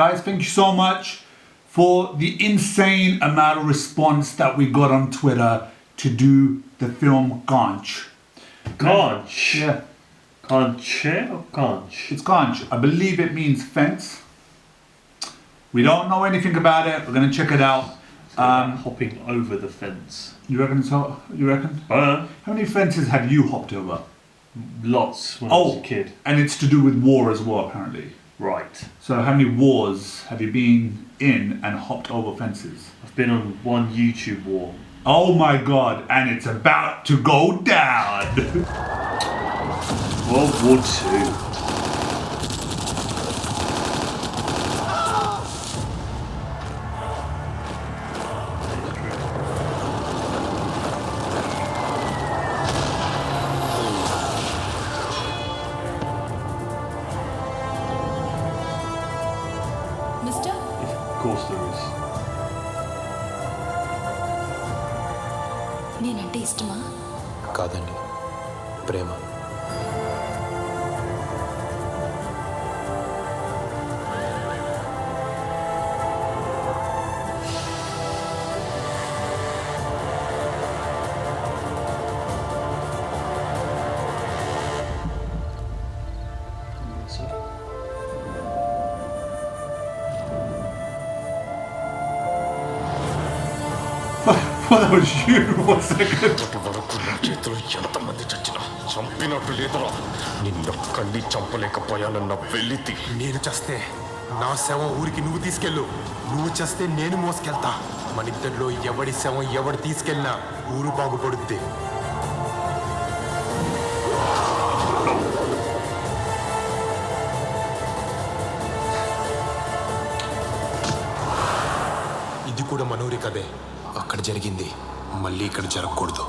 Guys, thank you so much for the insane amount of response that we got on Twitter to do the film Kanche. Kanche? Yeah. Kanche or Kanche? It's Kanche. I believe it means fence. We don't know anything about it. We're going to check it out. Hopping over the fence. You reckon so? You reckon? How many fences have you hopped over? Lots when I was a kid. And it's to do with war as well, apparently. Right. So how many wars have you been in and hopped over fences? I've been on one YouTube war. Oh my god, and it's about to go down! World War II. Mister? Of course there is. నేనంటే ఇష్టమా? కాదండి, ప్రేమ. That was you, 1 second. వరకు నా చేతిలో ఎంతమంది చచ్చినా చంపినట్టు లేదురా. నిన్నొక్కడిని చంపలేకపోయానన్న వెలితి. నేను చస్తే నా శవం ఊరికి నువ్వు తీసుకెళ్ళు, నువ్వు చస్తే నేను మోసుకెళ్తా. మనిద్దరిలో ఎవడి శవం ఎవడు తీసుకెళ్ళినా ఊరు బాగుపడుద్ది. ఇది కూడా మనూరి కదే. అక్కడ జరిగింది మళ్ళీ ఇక్కడ జరగకూడదు.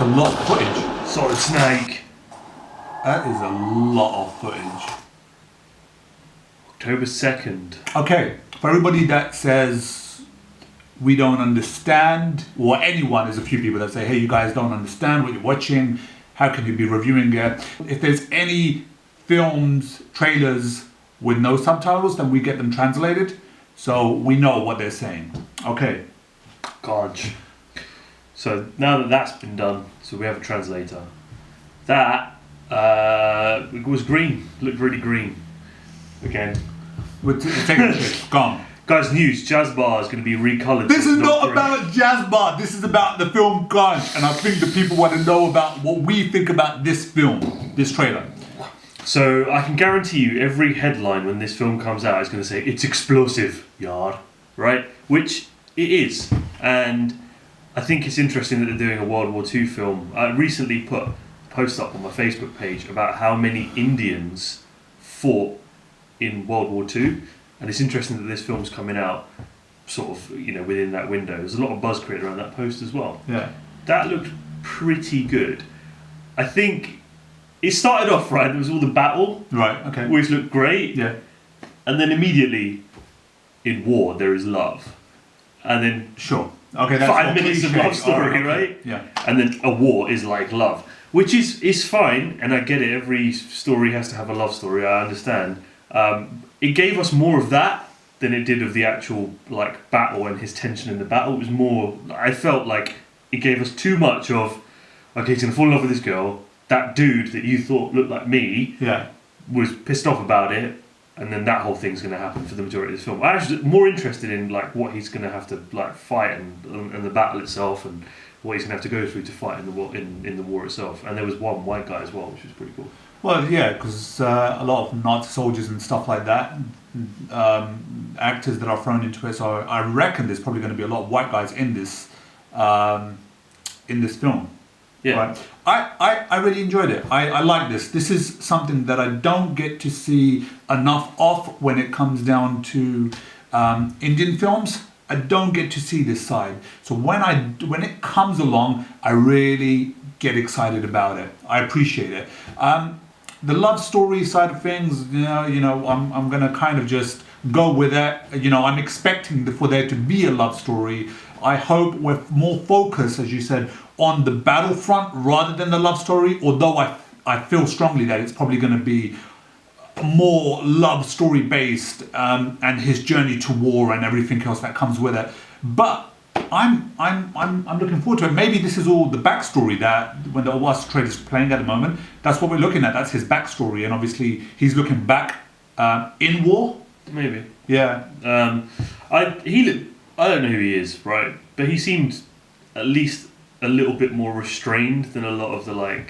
A lot of footage. Solid Snake. That is a lot of footage. October 2nd. Okay, for everybody that says we don't understand, or anyone, there's a few people that say, hey, you guys don't understand what you're watching, how can you be reviewing it? If there's any films, trailers with no subtitles, then we get them translated, so we know what they're saying. Okay. Kanche. So now that that's been done, so we have a translator. That was green, looked really green. Again. We're taking a pic. Gone. Guys, news, Jazz Bar is going to be recolored. This is not about Jazz Bar, this is about the film Kanche, and I think the people want to know about what we think about this film, this trailer. So I can guarantee you every headline when this film comes out is going to say, it's explosive, yard, right? Which it is. And I think it's interesting that they're doing a World War II film. I recently put a post up on my Facebook page about how many Indians fought in World War II, and it's interesting that this film's coming out sort of, you know, within that window. There's a lot of buzz created around that post as well. Yeah. That looked pretty good. I think it started off right, there was all the battle, Right, okay. which looked great, Yeah. and then immediately, in war there is love. And then Sure. Okay, that's 5 all minutes of cliche. love story, Oh, okay. right? Yeah. And then a war is like love, which is fine, and I get it. Every story has to have a love story. I understand. It gave us more of that than it did of the actual like battle and his tension in the battle. It was more. I felt like it gave us too much of. Okay, he's gonna fall in love with this girl. That dude that you thought looked like me Yeah. was pissed off about it, and then that whole thing's going to happen for the majority of this film. I'm actually more interested in like what he's going to have to like fight and the battle itself, and what he's going to have to go through to fight in the war in the war itself. And there was one white guy as well, which was pretty cool. Well, yeah, because a lot of Nazi soldiers and stuff like that, actors that are thrown into it. So I reckon there's probably going to be a lot of white guys in this film. Yeah. Right. I really enjoyed it. I like this. This is something that I don't get to see enough of when it comes down to Indian films. I don't get to see this side. So when it comes along, I really get excited about it. I appreciate it. The love story side of things, I'm gonna kind of just go with it. I'm expecting for there to be a love story. I hope with more focus, as you said, on the battlefront rather than the love story. Although I feel strongly that it's probably going to be more love story based, and his journey to war and everything else that comes with it. But I'm looking forward to it. Maybe this is all the backstory that when the Owas trade is playing at the moment. That's what we're looking at. That's his backstory, and obviously he's looking back in war. Maybe. Yeah. I don't know who he is, right? But he seemed at least a little bit more restrained than a lot of the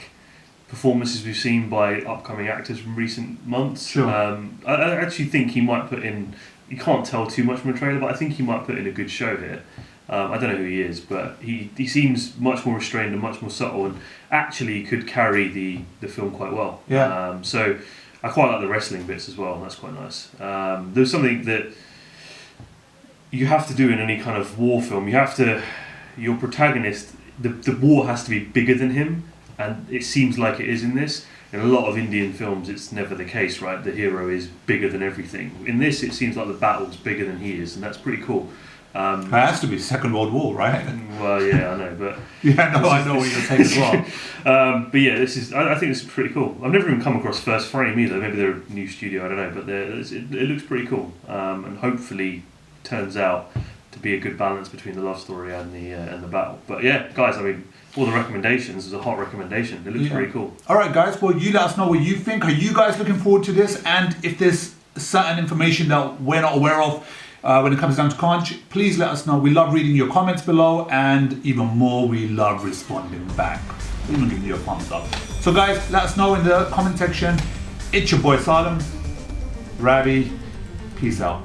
performances we've seen by upcoming actors from recent months. Sure. I actually think he might put in. You can't tell too much from a trailer, but I think he might put in a good show here. I don't know who he is, but he seems much more restrained and much more subtle, and actually could carry the film quite well. Yeah. So I quite like the wrestling bits as well. That's quite nice. There's something that you have to do in any kind of war film. Your protagonist, the war has to be bigger than him, and it seems like it is in this. In a lot of Indian films, it's never the case, right? The hero is bigger than everything. In this, it seems like the battle's bigger than he is, and that's pretty cool. It has to be Second World War, right? Well, yeah, I know, but yeah, no, I know what you're saying as well. but yeah, I think this is pretty cool. I've never even come across First Frame either. Maybe they're a new studio, I don't know, but it looks pretty cool, and hopefully turns out to be a good balance between the love story and the battle. But yeah, guys, I mean, all the recommendations is a hot recommendation. It looks pretty cool. All right, guys. Well, you let us know what you think. Are you guys looking forward to this? And if there's certain information that we're not aware of when it comes down to Kanche, please let us know. We love reading your comments below, and even more, we love responding back. Even giving you a thumbs up. So, guys, let us know in the comment section. It's your boy Salem, Ravi. Peace out.